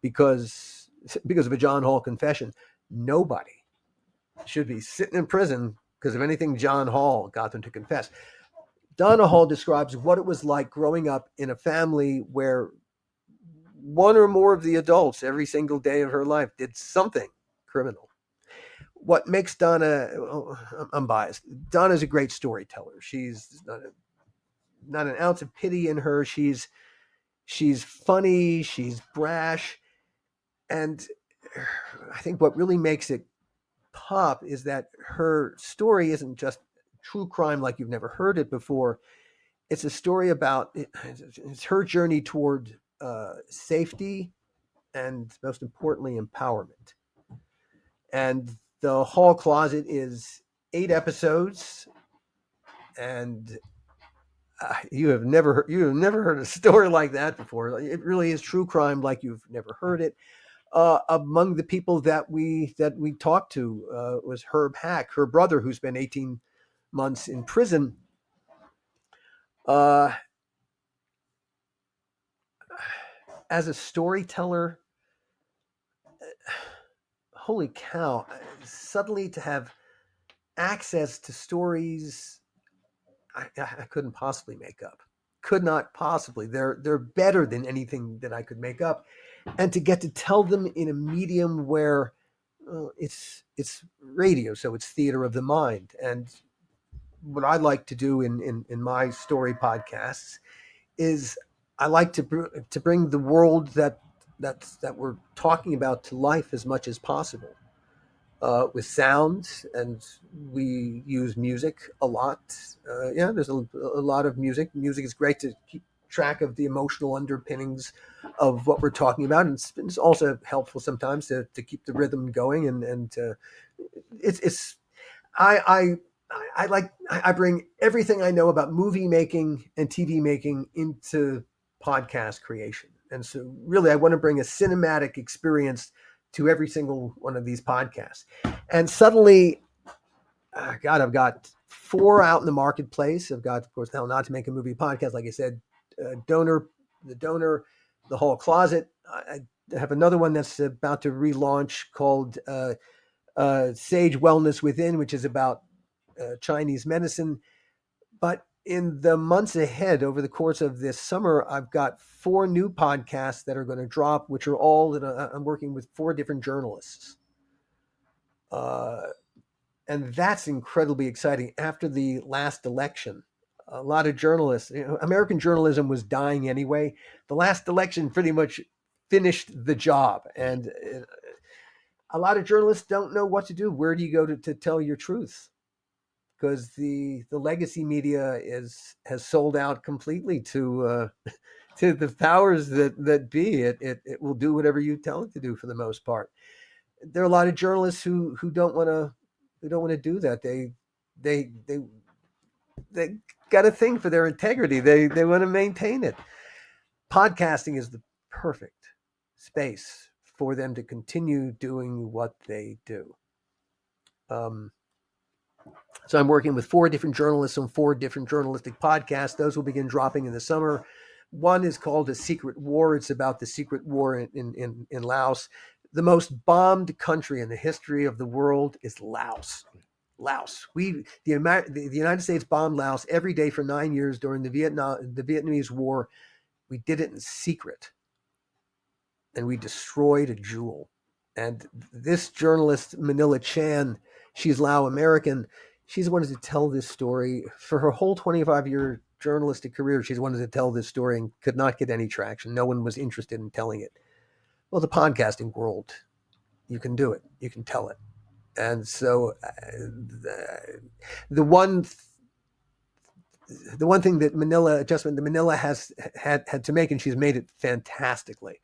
because of a John Hall confession. Nobody should be sitting in prison because of anything John Hall got them to confess. Donna Hall describes what it was like growing up in a family where one or more of the adults every single day of her life did something criminal. What makes Donna, I'm biased, Donna's a great storyteller. She's not an ounce of pity in her. She's funny, she's brash, and I think what really makes it pop is that her story isn't just true crime like you've never heard it before. It's a story about it's her journey toward safety and, most importantly, empowerment. And the Hall Closet is 8 episodes, and you have never heard a story like that before. It really is true crime like you've never heard it. Among the people that we talked to was Herb Hack, her brother, who spent 18 months in prison. As a storyteller, holy cow, suddenly to have access to stories I couldn't possibly make up. Could not possibly. They're better than anything that I could make up. And to get to tell them in a medium where it's radio, so it's theater of the mind. And what I like to do in my story podcasts is I like to bring the world that we're talking about to life as much as possible with sound, and we use music a lot. There's a lot of music. Music is great to keep track of the emotional underpinnings of what we're talking about, and it's also helpful sometimes to keep the rhythm going. And I bring everything I know about movie making and TV making into podcast creation. And so really I want to bring a cinematic experience to every single one of these podcasts. And suddenly, I've got 4 out in the marketplace. I've got, of course, How Not to Make a Movie podcast, like I said, the donor, the Hall Closet. I have another one that's about to relaunch called Sage Wellness Within, which is about Chinese medicine. But in the months ahead, over the course of this summer, I've got 4 new podcasts that are going to drop, which are all that I'm working with 4 different journalists. And that's incredibly exciting. After the last election, a lot of journalists, American journalism was dying anyway. The last election pretty much finished the job. And A lot of journalists don't know what to do. Where do you go to tell your truth? Because the legacy media has sold out completely to the powers that be. It will do whatever you tell it to do for the most part. There are a lot of journalists who don't want to do that. They got a thing for their integrity. They want to maintain it. Podcasting is the perfect space for them to continue doing what they do. So I'm working with 4 different journalists on 4 different journalistic podcasts. Those will begin dropping in the summer. One is called A Secret War. It's about the secret war in Laos. The most bombed country in the history of the world is Laos. Laos. The United States bombed Laos every day for 9 years during the Vietnamese War. We did it in secret, and we destroyed a jewel. And this journalist, Manila Chan, she's Lao American. She's wanted to tell this story for her whole 25-year journalistic career. She's wanted to tell this story and could not get any traction. No one was interested in telling it. Well, the podcasting world, you can do it. You can tell it. And so the one thing that Manila has had to make, and she's made it fantastically.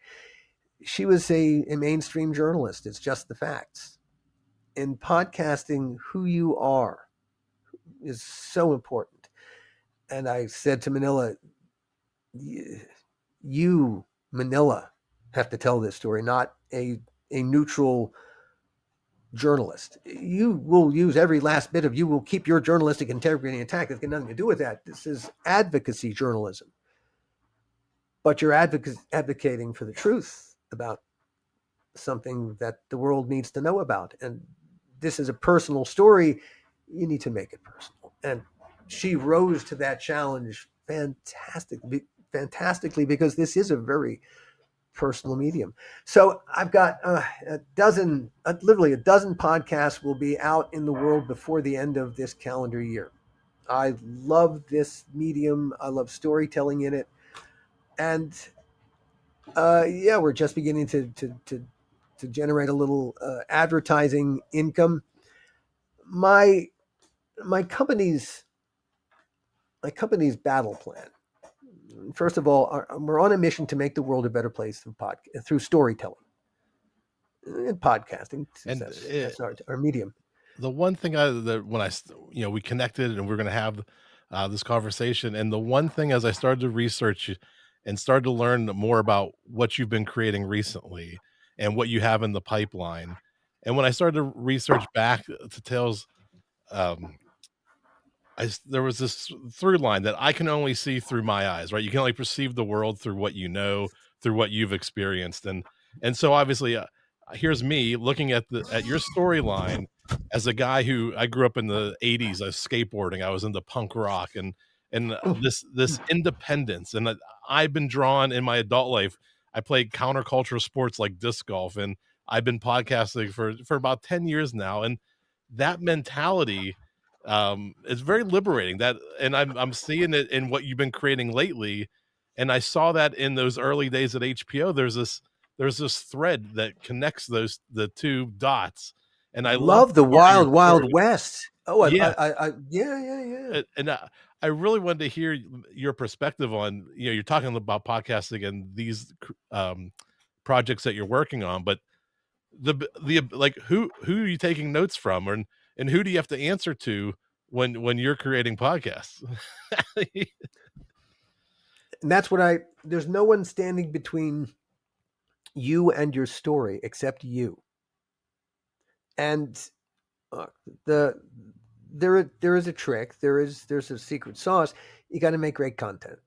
She was a mainstream journalist. It's just the facts. In podcasting, who you are is so important. And I said to Manila, you, Manila, have to tell this story, not a neutral journalist. You will use every last bit of, you will keep your journalistic integrity intact. It's got nothing to do with that. This is advocacy journalism. But you're advocating for the truth about something that the world needs to know about. And this is a personal story. You need to make it personal. And she rose to that challenge fantastically, because this is a very personal medium. So I've got literally a dozen podcasts will be out in the world before the end of this calendar year. I love this medium. I love storytelling in it. And we're just beginning to generate a little advertising income. My company's battle plan. First of all, we're on a mission to make the world a better place through storytelling and podcasting. And that's our medium. The one thing when we connected and we're going to have this conversation, and the one thing as I started to research and started to learn more about what you've been creating recently and what you have in the pipeline, and when I started to research back to Tales, there was this through line that I can only see through my eyes, right? You can only perceive the world through what you know, through what you've experienced, and so obviously, here's me looking at your storyline as a guy who I grew up in the '80s. I was skateboarding, I was into punk rock, and this independence, and I've been drawn in my adult life. I played countercultural sports like disc golf, and I've been podcasting for about 10 years now, and that mentality it's very liberating. And I'm seeing it in what you've been creating lately, and I saw that in those early days at HBO. There's this thread that connects the two dots, and I love the wild story. west. Oh, yeah. Yeah. And I really wanted to hear your perspective on, you're talking about podcasting and these projects that you're working on, but the like who are you taking notes from, and who do you have to answer to when you're creating podcasts? And that's what there's no one standing between you and your story except you. And there is a trick. There's a secret sauce. You got to make great content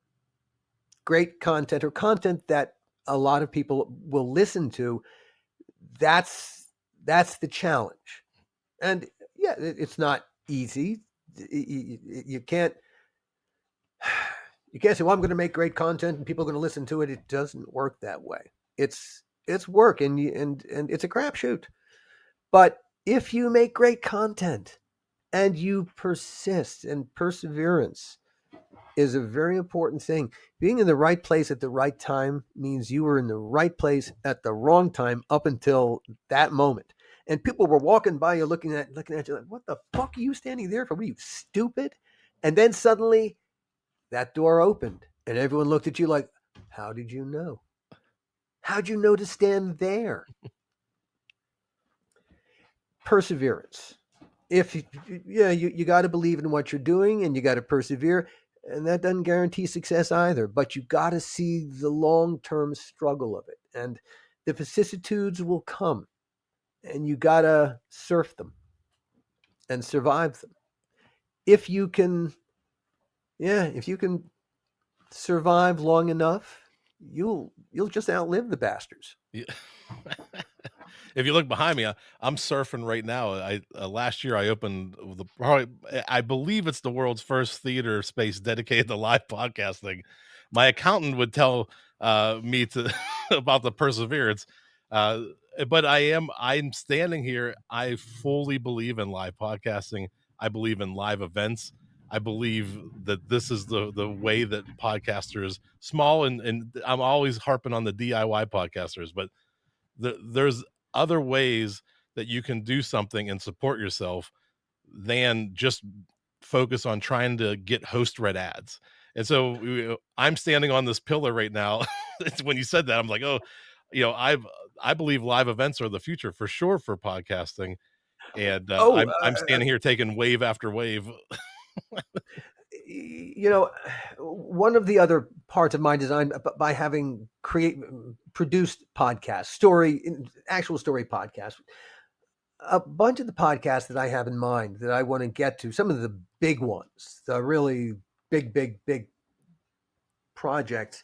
or content that a lot of people will listen to. That's the challenge. And yeah, it's not easy. You can't say, well, I'm going to make great content and people are going to listen to it. It doesn't work that way. It's work, and it's a crapshoot. But if you make great content and you persist, and perseverance is a very important thing. Being in the right place at the right time means you were in the right place at the wrong time up until that moment. and people were walking by you looking at you like, what the fuck are you standing there for? Were you stupid? And then suddenly that door opened and everyone looked at you like, how did you know? How'd you know to stand there? Perseverance. You got to believe in what you're doing and you got to persevere. And that doesn't guarantee success either, but you got to see the long-term struggle of it. And the vicissitudes will come and you got to surf them and survive them. If you can survive long enough, you'll just outlive the bastards. Yeah. If you look behind me, I'm surfing right now. I last year I opened I believe it's the world's first theater space dedicated to live podcasting. My accountant would tell me to about the perseverance, uh, but I'm standing here. I fully believe in live podcasting. I believe in live events. I believe that this is the way that podcasters, small and I'm always harping on the DIY podcasters, but there's other ways that you can do something and support yourself than just focus on trying to get host read ads. And so I'm standing on this pillar right now. When you said that, I'm like, oh, I believe live events are the future for sure for podcasting. And Oh, I'm standing here taking wave after wave. one of the other parts of my design by having produced podcasts, actual story podcasts, a bunch of the podcasts that I have in mind that I want to get to, some of the big ones, the really big projects.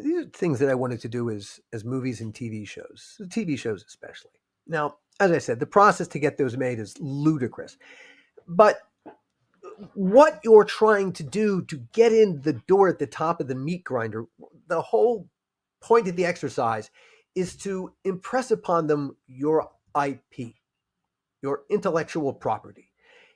These are things that I wanted to do as movies and TV shows especially. Now, as I said, the process to get those made is ludicrous, but what you're trying to do to get in the door at the top of the meat grinder, the whole point of the exercise is to impress upon them your IP, your intellectual property.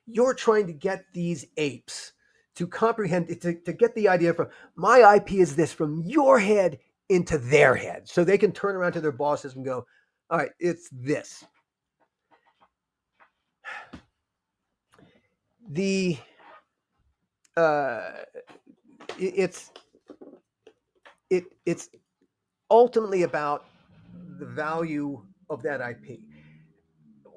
You're trying to get these apes to comprehend, to get the idea from my IP is this, from your head into their head. So they can turn around to their bosses and go, all right, it's this. It's ultimately about the value of that IP.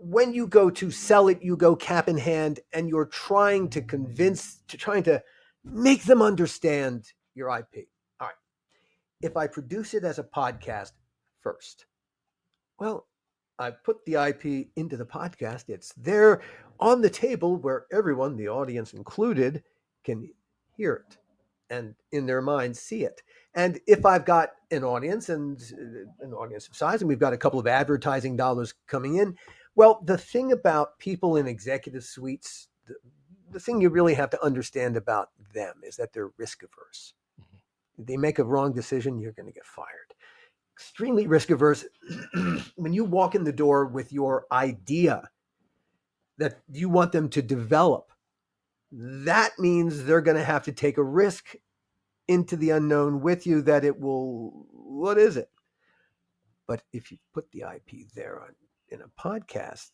When you go to sell it, you go cap in hand, and you're trying to make them understand your IP. All right. If I produce it as a podcast first, well, I put the IP into the podcast. It's there on the table where everyone, the audience included, can hear it and in their minds see it. And if I've got an audience and an audience of size, and we've got a couple of advertising dollars coming in, well, the thing about people in executive suites, the thing you really have to understand about them is that they're risk averse. If they make a wrong decision, you're going to get fired. Extremely risk averse. When you walk in the door with your idea that you want them to develop, that means they're going to have to take a risk into the unknown with you that it will, what is it? But if you put the IP there in a podcast,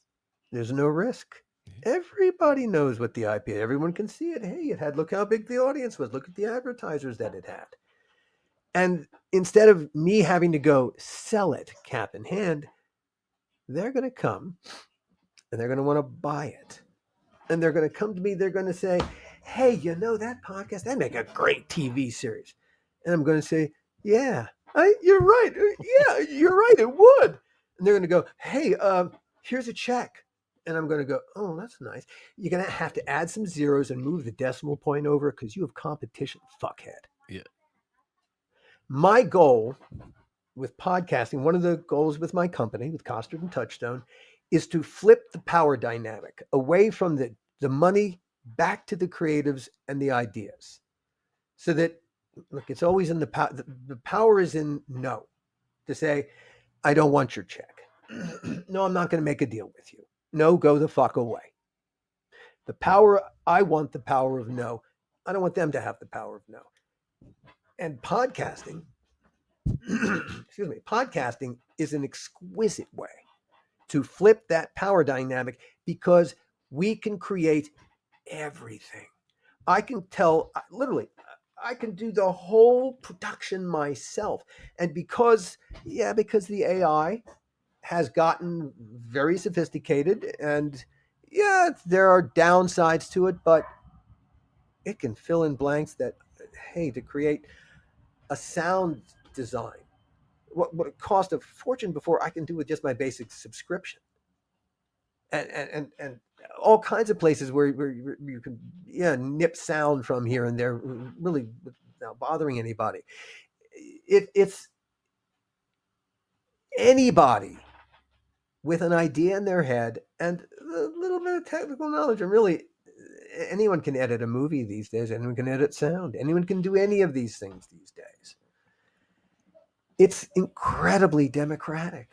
there's no risk. Everybody knows what the IP is. Everyone can see it. Hey, look how big the audience was. Look at the advertisers that it had. And instead of me having to go sell it cap in hand, they're going to come and they're going to want to buy it. And they're going to come to me. They're going to say, hey, that podcast, that'd make a great TV series. And I'm going to say, yeah, you're right. Yeah, you're right. It would. And they're going to go, hey, here's a check. And I'm going to go, oh, that's nice. You're going to have to add some zeros and move the decimal point over because you have competition, fuckhead. Yeah. My goal with podcasting, one of the goals with my company, with Costard and Touchstone, is to flip the power dynamic away from the money back to the creatives and the ideas. So that, look, it's always in the power is in no. To say, I don't want your check. No, I'm not going to make a deal with you. No, go the fuck away. I want the power of no. I don't want them to have the power of no. And podcasting, podcasting is an exquisite way to flip that power dynamic, because we can create everything. I can tell, literally, I can do the whole production myself. And because the AI has gotten very sophisticated, and yeah, there are downsides to it, but it can fill in blanks that, hey, to create a sound design, what it cost a fortune before, I can do with just my basic subscription. And all kinds of places where you can nip sound from here and there, really without bothering anybody. It's anybody with an idea in their head and a little bit of technical knowledge, and really anyone can edit a movie these days. Anyone can edit sound. Anyone can do any of these things these days. It's incredibly democratic.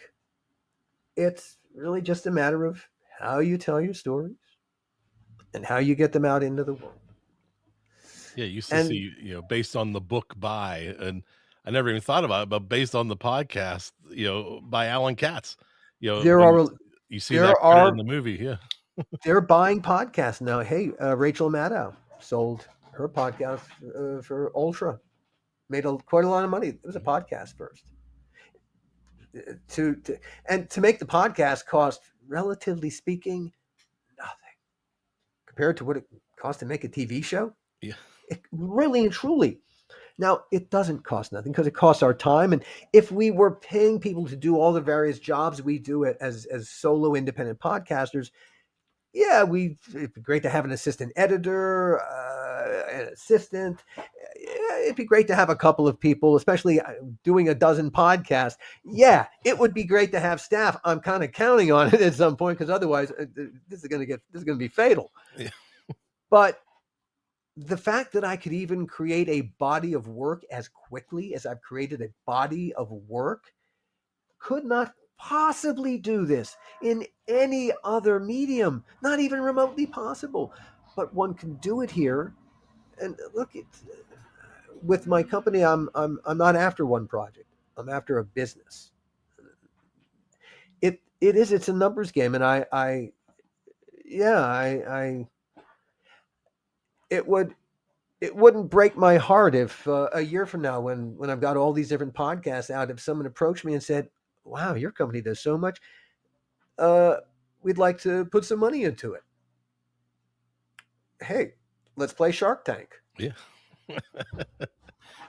It's really just a matter of how you tell your stories and how you get them out into the world. Yeah, you used to And see, based on the book by, and I never even thought about it, but based on the podcast, by Alan Katz, there when are you see that there credit in are the movie. Yeah. they're buying podcasts now. Hey, Rachel Maddow sold her podcast for Ultra, made quite a lot of money. It was a podcast first. To make the podcast cost, relatively speaking, nothing compared to what it cost to make a TV show. Yeah. It really and truly. Now, it doesn't cost nothing because it costs our time. And if we were paying people to do all the various jobs we do it as solo independent podcasters, yeah, it'd be great to have an assistant editor, an assistant. Yeah, it'd be great to have a couple of people, especially doing a dozen podcasts. Yeah, it would be great to have staff. I'm kind of counting on it at some point, because otherwise this is going to be fatal. Yeah. But the fact that I could even create a body of work as quickly as I've created a body of work, could not possibly do this in any other medium, not even remotely possible. But one can do it here. And look, with my company, I'm not after one project. I'm after a business. It's a numbers game, and I it wouldn't break my heart if a year from now, when I've got all these different podcasts out, if someone approached me and said, "Wow, your company does so much. Uh, we'd like to put some money into it." Hey, let's play Shark Tank. Yeah.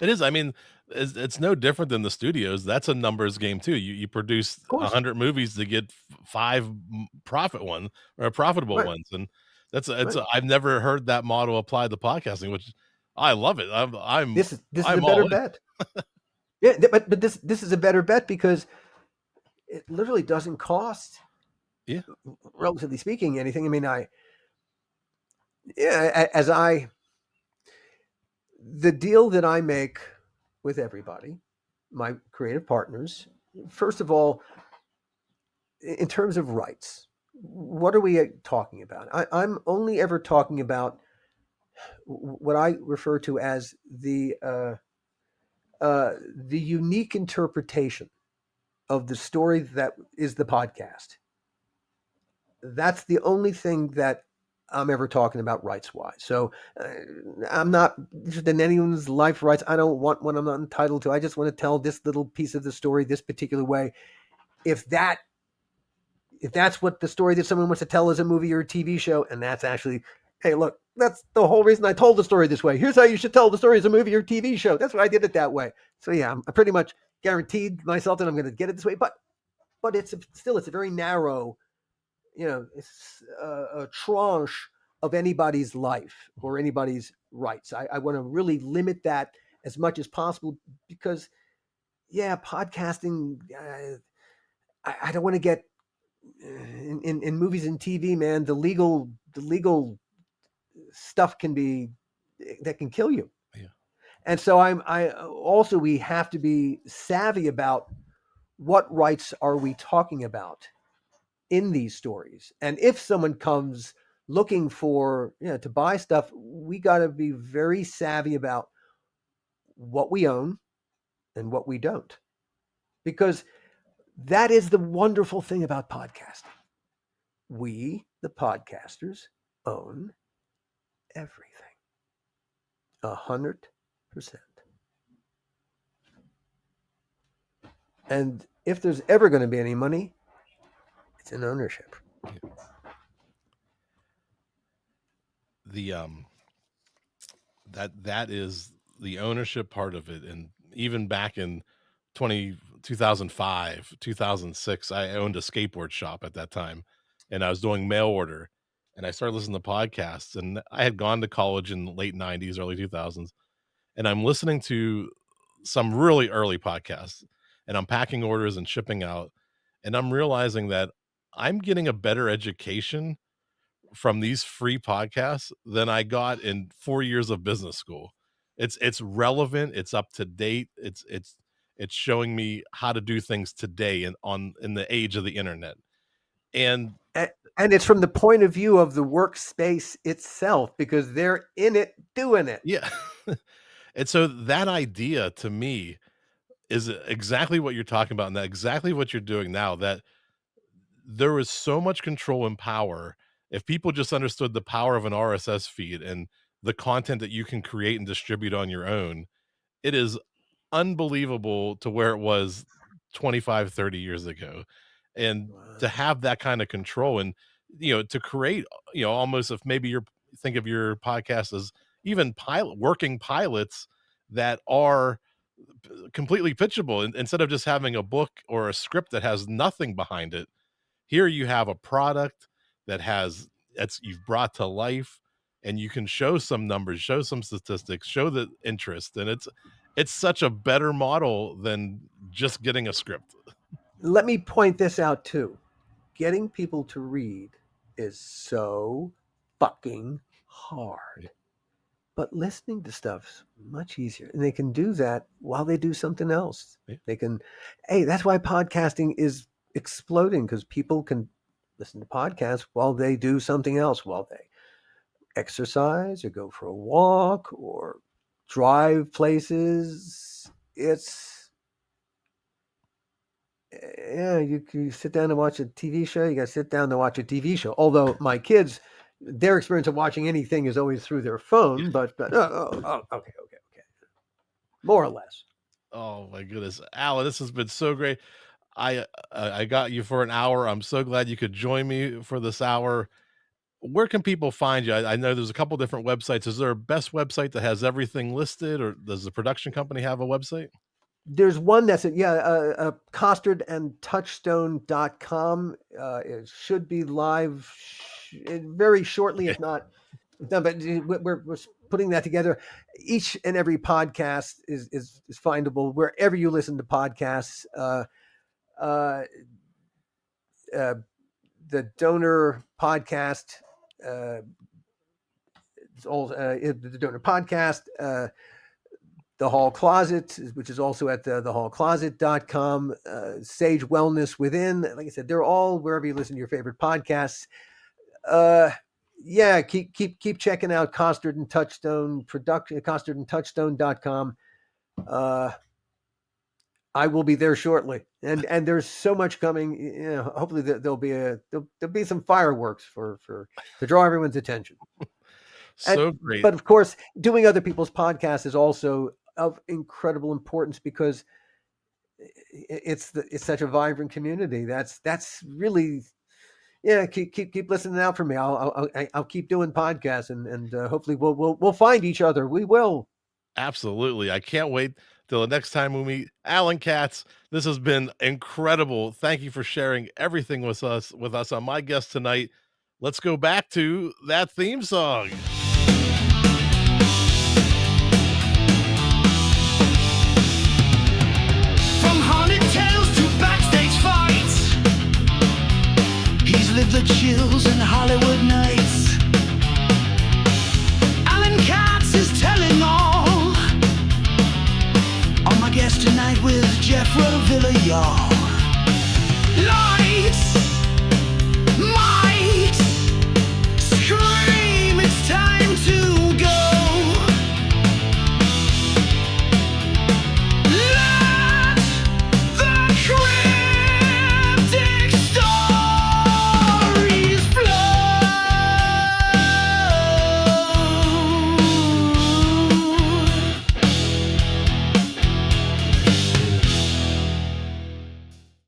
It is. I mean, it's no different than the studios. That's a numbers game too. You produce Of course, 100 movies to get five profitable right, ones, and right. I've never heard that model applied to podcasting, which I love it. This is a I'm better all in. bet. Yeah, but this is a better bet because it literally doesn't cost, Yeah. relatively speaking, anything. I mean, as the deal that I make with everybody, my creative partners, first of all, in terms of rights, what are we talking about? I'm only ever talking about what I refer to as the unique interpretation of the story that is the podcast. That's the only thing that I'm ever talking about rights wise. So I'm not interested in anyone's life rights. I don't want one I'm not entitled to. I just want to tell this little piece of the story this particular way. If that's what the story that someone wants to tell is a movie or a TV show, and that's actually, hey, look, that's the whole reason I told the story this way. Here's how you should tell the story as a movie or TV show. That's why I did it that way. So yeah, I pretty much guaranteed myself that I'm going to get it this way. But it's a very narrow, it's a tranche of anybody's life or anybody's rights. I want to really limit that as much as possible because, yeah, podcasting. I don't want to get in movies and TV, man. The legal stuff can kill you. Yeah. And so we have to be savvy about what rights are we talking about in these stories. And if someone comes looking for, to buy stuff, we got to be very savvy about what we own and what we don't. Because That is the wonderful thing about podcasting. We, the podcasters, own everything. 100%. And if there's ever going to be any money, it's in ownership. The that is the ownership part of it. And even back in 2005, 2006, I owned a skateboard shop at that time, and I was doing mail order, and I started listening to podcasts, and I had gone to college in the late 90s, early 2000s, and I'm listening to some really early podcasts, and I'm packing orders and shipping out, and I'm realizing that I'm getting a better education from these free podcasts than I got in 4 years of business school. It's relevant, it's up to date, it's showing me how to do things today in the age of the internet. And And it's from the point of view of the workspace itself, because they're in it doing it. yeah. And so that idea to me is exactly what you're talking about, and that exactly what you're doing now, that there is so much control and power. If people just understood the power of an RSS feed and the content that you can create and distribute on your own, it is unbelievable to where it was 25, 30 years ago. And to have that kind of control and, to create, almost, if maybe you're think of your podcast as even working pilots that are completely pitchable, and instead of just having a book or a script that has nothing behind it, here you have a product that's you've brought to life, and you can show some numbers, show some statistics, show the interest, and it's such a better model than just getting a script. Let me point this out too. Getting people to read is so fucking hard. But listening to stuff's much easier. And they can do that while they do something else. Yeah. That's why podcasting is exploding, because people can listen to podcasts while they do something else, while they exercise or go for a walk or drive places. You sit down and watch a TV show. You got to sit down to watch a TV show. Although my kids, their experience of watching anything is always through their phone, but okay. More or less. Oh my goodness, Alan, this has been so great. I got you for an hour. I'm so glad you could join me for this hour. Where can people find you? I know there's a couple different websites. Is there a best website that has everything listed, or does the production company have a website? There's one that's costardandtouchstone.com. It should be live very shortly, if not done, but we're putting that together. Each and every podcast is findable wherever you listen to podcasts. The donor podcast, the donor podcast, the Hall Closet, which is also at thehallcloset.com, Sage Wellness Within. Like I said, they're all wherever you listen to your favorite podcasts. Keep checking out Costard and Touchstone production, costardandtouchstone.com. I will be there shortly, and there's so much coming. Hopefully there'll be some fireworks to draw everyone's attention. Great. But of course, doing other people's podcasts is also of incredible importance, because it's such a vibrant community. That's really, keep listening out for me. I'll keep doing podcasts, and hopefully we'll find each other. We will. Absolutely. I can't wait till the next time we meet. Alan Katz, this has been incredible. Thank you for sharing everything with us on My Guest Tonight. Let's go back to that theme song. From haunted tales to backstage fights, he's lived the chills in Hollywood nights. Alan Katz is telling all on My Guest Tonight with Jeff Revilla, y'all.